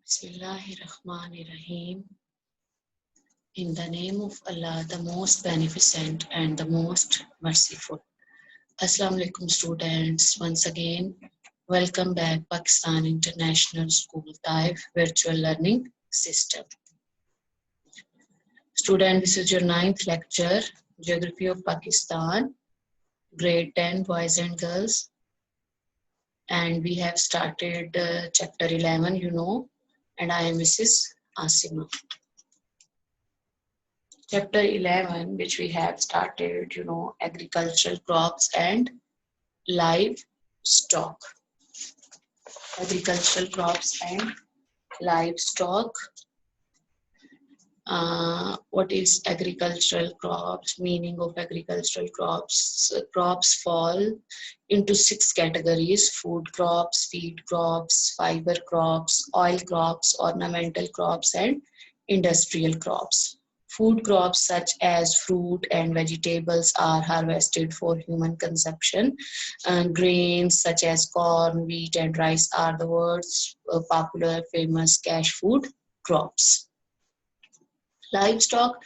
Bismillahirrahmanirrahim. In the name of Allah, the most beneficent and the most merciful. Assalamu alaikum students. Once again, welcome back Pakistan International School Taif Virtual Learning System. Student, this is your 9th lecture, Geography of Pakistan, grade 10 boys and girls. And we have started chapter 11, and I am Mrs. Asima. Chapter 11, which we have started, agricultural crops and livestock. Agricultural crops and livestock. What is agricultural crops? Meaning of agricultural crops. Crops fall into 6 categories: food crops, feed crops, fiber crops, oil crops, ornamental crops, and industrial crops. Food crops such as fruit and vegetables are harvested for human consumption. Grains such as corn, wheat, and rice are the world's popular, famous cash food crops. Livestock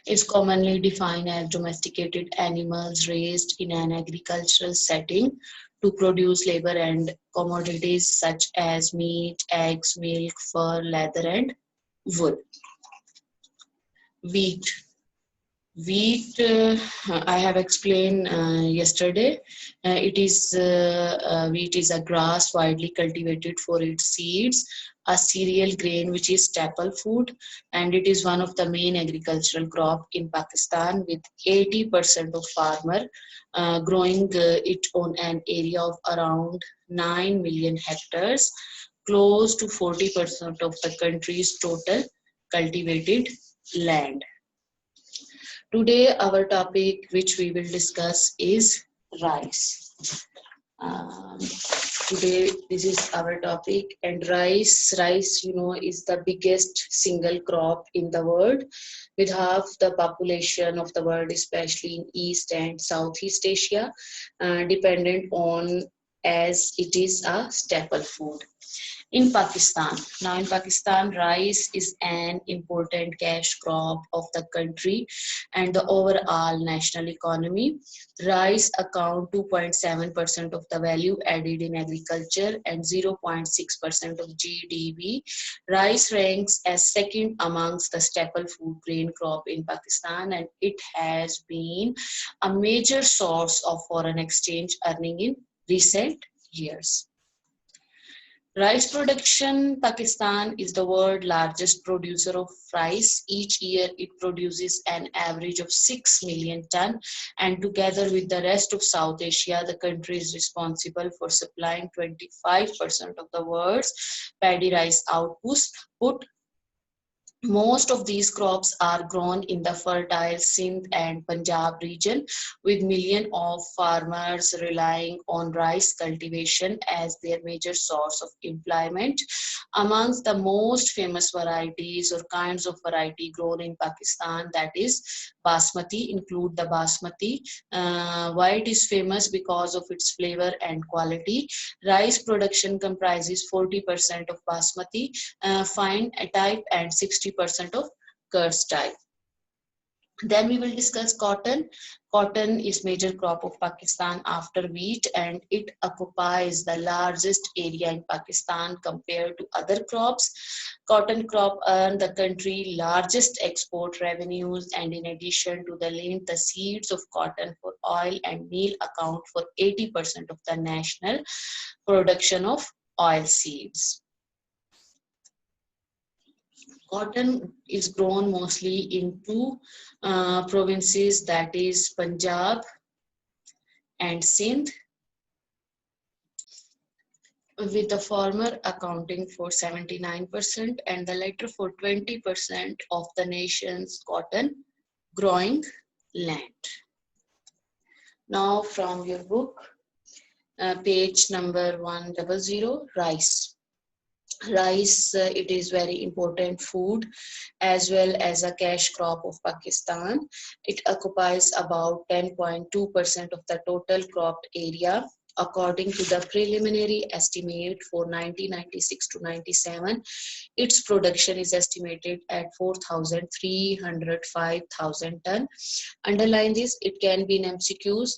is commonly defined as domesticated animals raised in an agricultural setting to produce labor and commodities such as meat, eggs, milk, fur, leather, and wool. Wheat. Wheat, I have explained yesterday. Wheat is a grass widely cultivated for its seeds, a cereal grain which is staple food, and it is one of the main agricultural crop in Pakistan, with 80% of farmer growing it on an area of around 9 million hectares, close to 40% of the country's total cultivated land. Today, our topic which we will discuss is rice. Today, this is our topic, and rice, is the biggest single crop in the world, with half the population of the world, especially in East and Southeast Asia, dependent on, as it is a staple food. In Pakistan, rice is an important cash crop of the country and the overall national economy. Rice account 2.7% of the value added in agriculture and 0.6% of GDP. Rice ranks as second amongst the staple food grain crop in Pakistan, and it has been a major source of foreign exchange earning in recent years. Rice production. Pakistan is the world's largest producer of rice. Each year it produces an average of 6 million tons, and together with the rest of South Asia, the country is responsible for supplying 25% of the world's paddy rice output. Most of these crops are grown in the fertile Sindh and Punjab region, with millions of farmers relying on rice cultivation as their major source of employment. Amongst the most famous varieties or kinds of variety grown in Pakistan, that is basmati, include the basmati. Why it is famous? Because of its flavor and quality. Rice production comprises 40% of basmati fine type and 60% of Kurz type. Then we will discuss cotton. Cotton is major crop of Pakistan after wheat, and it occupies the largest area in Pakistan compared to other crops. Cotton crop earn the country largest export revenues, and in addition to the lint, the seeds of cotton for oil and meal account for 80% of the national production of oil seeds. Cotton is grown mostly in 2 provinces, that is Punjab and Sindh, with the former accounting for 79% and the latter for 20% of the nation's cotton growing land. Now from your book, page number 100, rice. Rice, it is very important food as well as a cash crop of Pakistan. It occupies about 10.2% of the total cropped area according to the preliminary estimate for 1996 to 97, its production is estimated at 4,305,000 ton. Underline this, it can be in MCQs.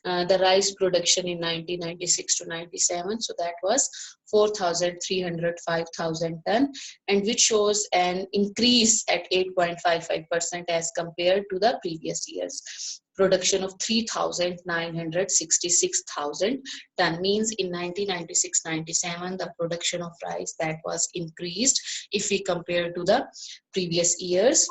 The rice production in 1996 to 97, so that was 4,305,000 ton, and which shows an increase at 8.55% as compared to the previous years. Production of 3,966,000 ton means in 1996-97 the production of rice that was increased if we compare to the previous years.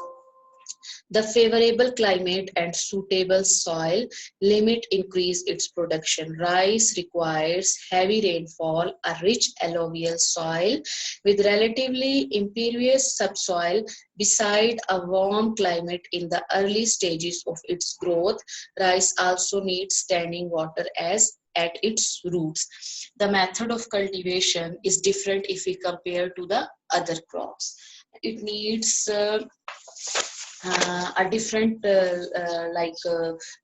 The favorable climate and suitable soil limit increase its production. Rice requires heavy rainfall, a rich alluvial soil with relatively impervious subsoil. Beside a warm climate in the early stages of its growth, rice also needs standing water at its roots. The method of cultivation is different if we compare to the other crops. It needs a different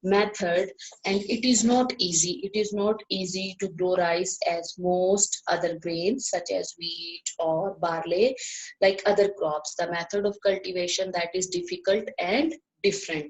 method, and it is not easy to grow rice as most other grains such as wheat or barley. Like other crops, the method of cultivation that is difficult and different.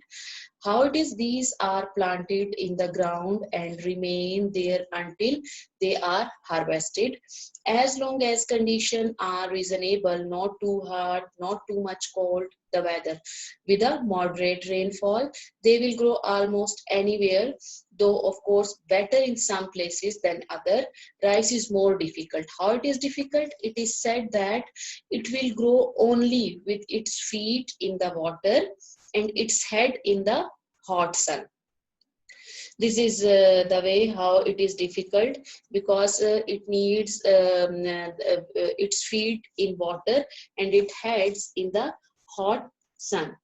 How it is, these are planted in the ground and remain there until they are harvested. As long as conditions are reasonable, not too hot, not too much cold, the weather, with a moderate rainfall, they will grow almost anywhere, though of course better in some places than other. Rice is more difficult. How it is difficult? It is said that it will grow only with its feet in the water and its head in the hot sun. This is the way how it is difficult, because it needs its feet in water and it heads in the hot sun.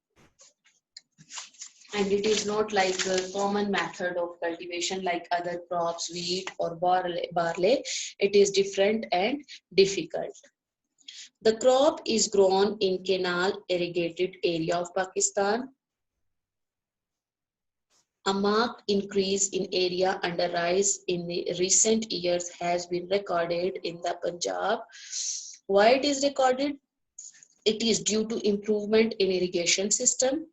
And it is not like a common method of cultivation like other crops, wheat or barley. It is different and difficult. The crop is grown in canal irrigated area of Pakistan. A marked increase in area under rice in the recent years has been recorded in the Punjab. Why it is recorded? It is due to improvement in irrigation system,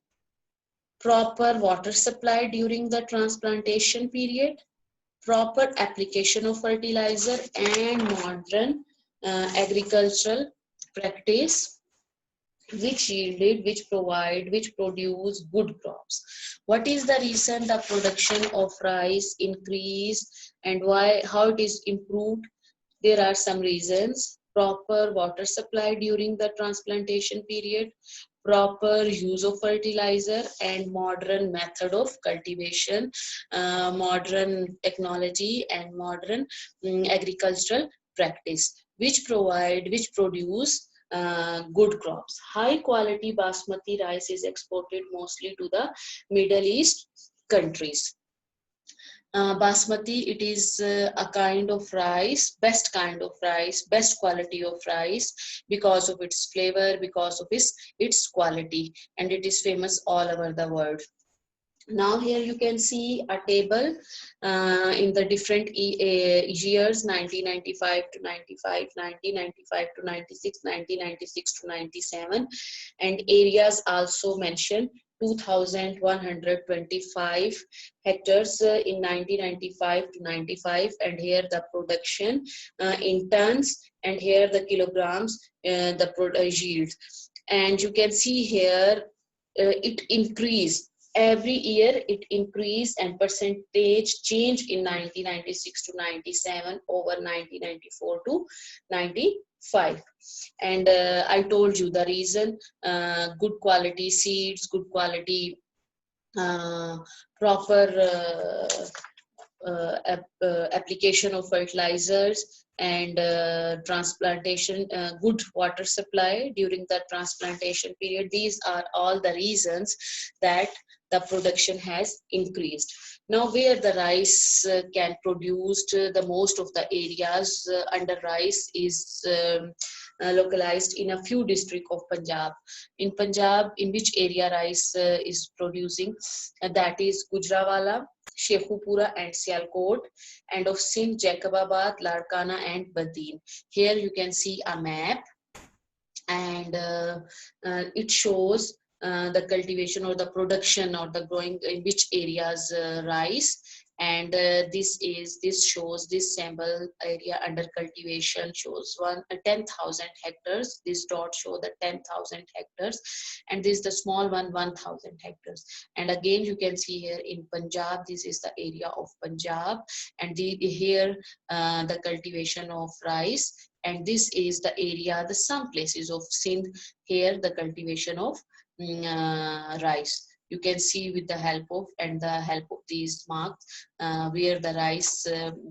proper water supply during the transplantation period, proper application of fertilizer, and modern agricultural practice which produce good crops. What is the reason the production of rice increased and how it is improved? There are some reasons: proper water supply during the transplantation period, proper use of fertilizer, and modern method of cultivation, modern technology and modern agricultural practice, which produce good crops. High quality basmati rice is exported mostly to the Middle East countries. Basmati, it is a kind of rice, best quality of rice, because of its flavor, because of its quality, and it is famous all over the world. Now here you can see a table in the different years: 1995 to 95, 1995 to 96, 1996 to 97, and areas also mentioned. 2,125 hectares in 1995 to 95, and here the production in tons, and here the kilograms, the yield. And you can see here it increased. Every year it increased, and percentage change in 1996 to 97 over 1994 to 95. And I told you the reason: good quality seeds, good quality proper application of fertilizers, and transplantation, good water supply during the transplantation period. These are all the reasons that the production has increased. Now, where the rice can produce, the most of the areas under rice is localized in a few districts of Punjab. In Punjab, in which area rice is producing? That is Gujranwala, Shekhupura and Sialkot, and of Sindh, Jacobabad, Larkana and Badin. Here you can see a map, and it shows the cultivation or the production or the growing in which areas rice, and this shows this sample area under cultivation shows 10,000 hectares. This dot show the 10,000 hectares, and this is the small one, 1,000 hectares. And again you can see here in Punjab, this is the area of Punjab, and here the cultivation of rice, and this is the area, the some places of Sindh, here the cultivation of rice. You can see with the help of these marks where the rice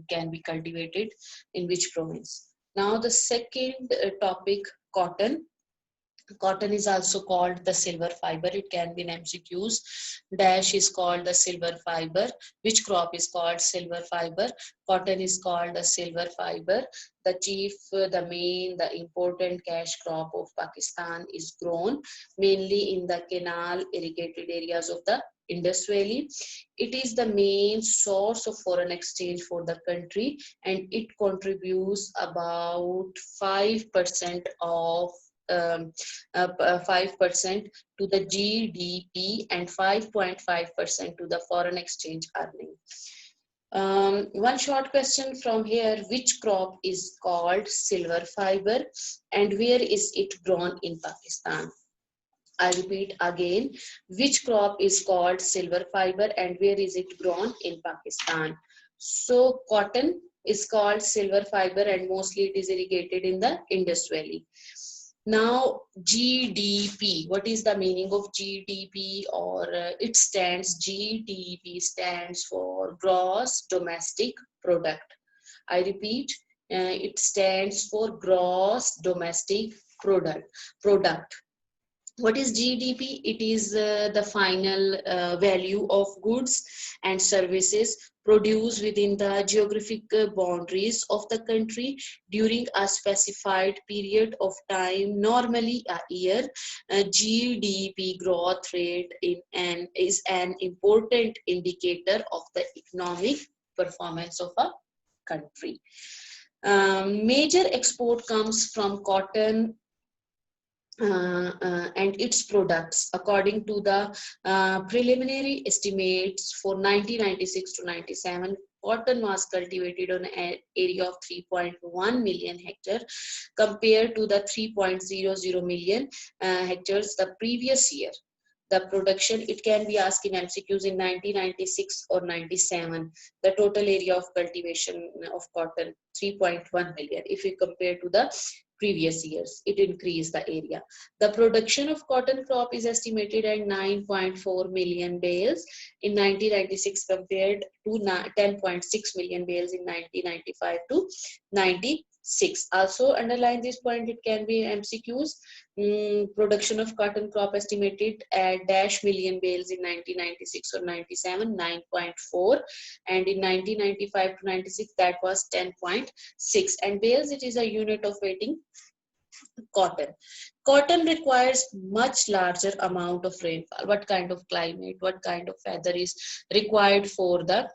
can be cultivated in which province. Now the second topic, cotton. Cotton is also called the silver fiber. It can be in MCQs. Dash is called the silver fiber. Which crop is called silver fiber? Cotton is called the silver fiber. The chief, the main, the important cash crop of Pakistan is grown mainly in the canal irrigated areas of the Indus Valley. It is the main source of foreign exchange for the country, and it contributes about 5% of 5% to the GDP and 5.5% to the foreign exchange earning. One short question from here: which crop is called silver fiber, and where is it grown in Pakistan? I repeat again, which crop is called silver fiber and where is it grown in Pakistan? So cotton is called silver fiber and mostly it is irrigated in the Indus Valley. Now GDP, what is the meaning of GDP? Or GDP stands for gross domestic product. I repeat, it stands for gross domestic product. What is GDP? It is the final value of goods and services produced within the geographic boundaries of the country during a specified period of time, normally a year. GDP growth rate is an important indicator of the economic performance of a country. Major export comes from cotton and its products. According to the preliminary estimates for 1996 to 97, cotton was cultivated on an area of 3.1 million hectares compared to the 3.00 million hectares the previous year. The production, it can be asked in MCQs in 1996 or 97. The total area of cultivation of cotton, 3.1 million. If we compare to the previous years, it increased the area. The production of cotton crop is estimated at 9.4 million bales in 1996 compared to 10.6 million bales in 1995 to 96. Also underline this point, it can be MCQs. Production of cotton crop estimated at dash million bales in 1996 or 97, 9.4, and in 1995 to 96 that was 10.6, and bales, it is a unit of weighting cotton. Cotton requires much larger amount of rainfall. What kind of climate, what kind of weather is required for the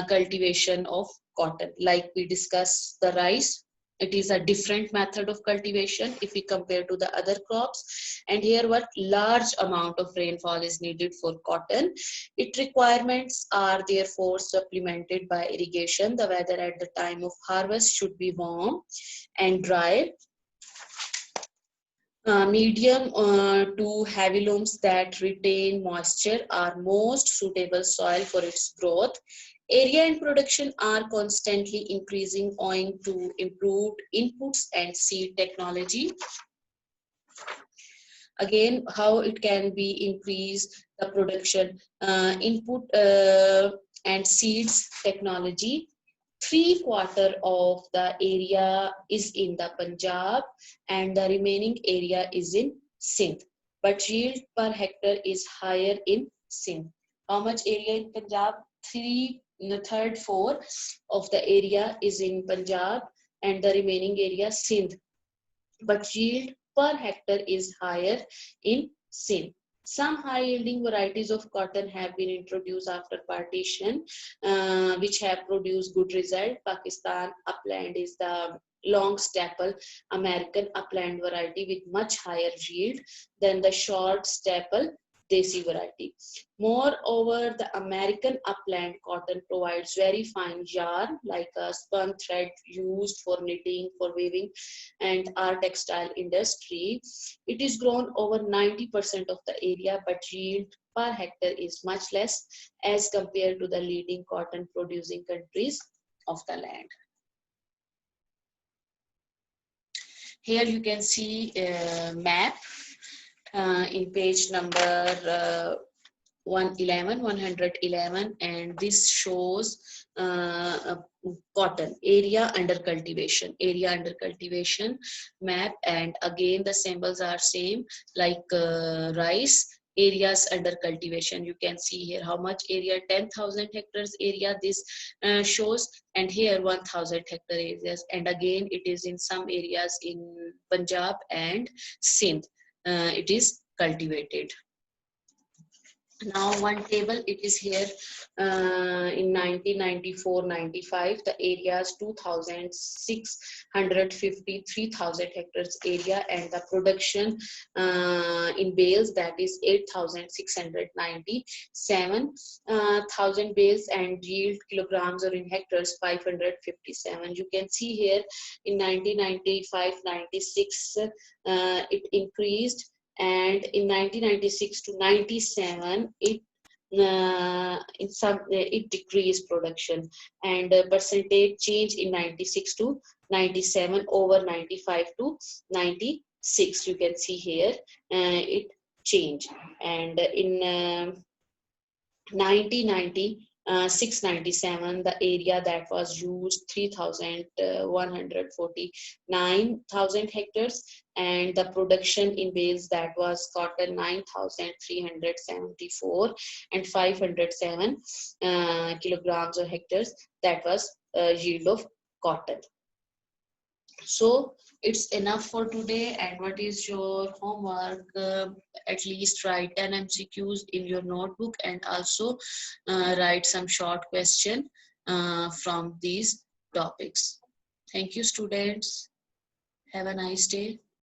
cultivation of cotton? Like we discussed the rice, it is a different method of cultivation if we compare to the other crops. And here what large amount of rainfall is needed for cotton. Its requirements are therefore supplemented by irrigation. The weather at the time of harvest should be warm and dry. Medium to heavy looms that retain moisture are most suitable soil for its growth. Area and production are constantly increasing owing to improved inputs and seed technology. Again, how it can be increased the production, input and seeds technology. 3/4 of the area is in the Punjab and the remaining area is in Sindh. But yield per hectare is higher in Sindh. How much area in Punjab? 3/4 of the area is in Punjab and the remaining area Sindh. but yield per hectare is higher in Sindh. Some high-yielding varieties of cotton have been introduced after partition, which have produced good result. Pakistan upland is the long staple American upland variety with much higher yield than the short staple Desi variety. Moreover, the American upland cotton provides very fine yarn like a spun thread used for knitting, for weaving, and our textile industry. It is grown over 90% of the area, but yield per hectare is much less as compared to the leading cotton producing countries of the land. Here you can see a map in page number 111, and this shows cotton area under cultivation map, and again the symbols are same like rice areas under cultivation. You can see here how much area, 10,000 hectares area this shows, and here 1,000 hectare areas, and again it is in some areas in Punjab and Sindh it is cultivated. Now one table it is here in 1994-95 the areas 2,650 3,000 hectares area, and the production in bales that is 8,697 thousand bales, and yield kilograms or in hectares 557. You can see here in 1995-96 it increased, and in 1996 to 97 it it decreased production, and percentage change in 96 to 97 over 95 to 96. You can see here it changed, and in 1990 697 the area that was used 3,149,000 hectares, and the production in bales that was cotton 9,374 and 507 kilograms or hectares, that was yield of cotton. So it's enough for today, and what is your homework? At least write 10 MCQs in your notebook, and also write some short question from these topics. Thank you, students. Have a nice day.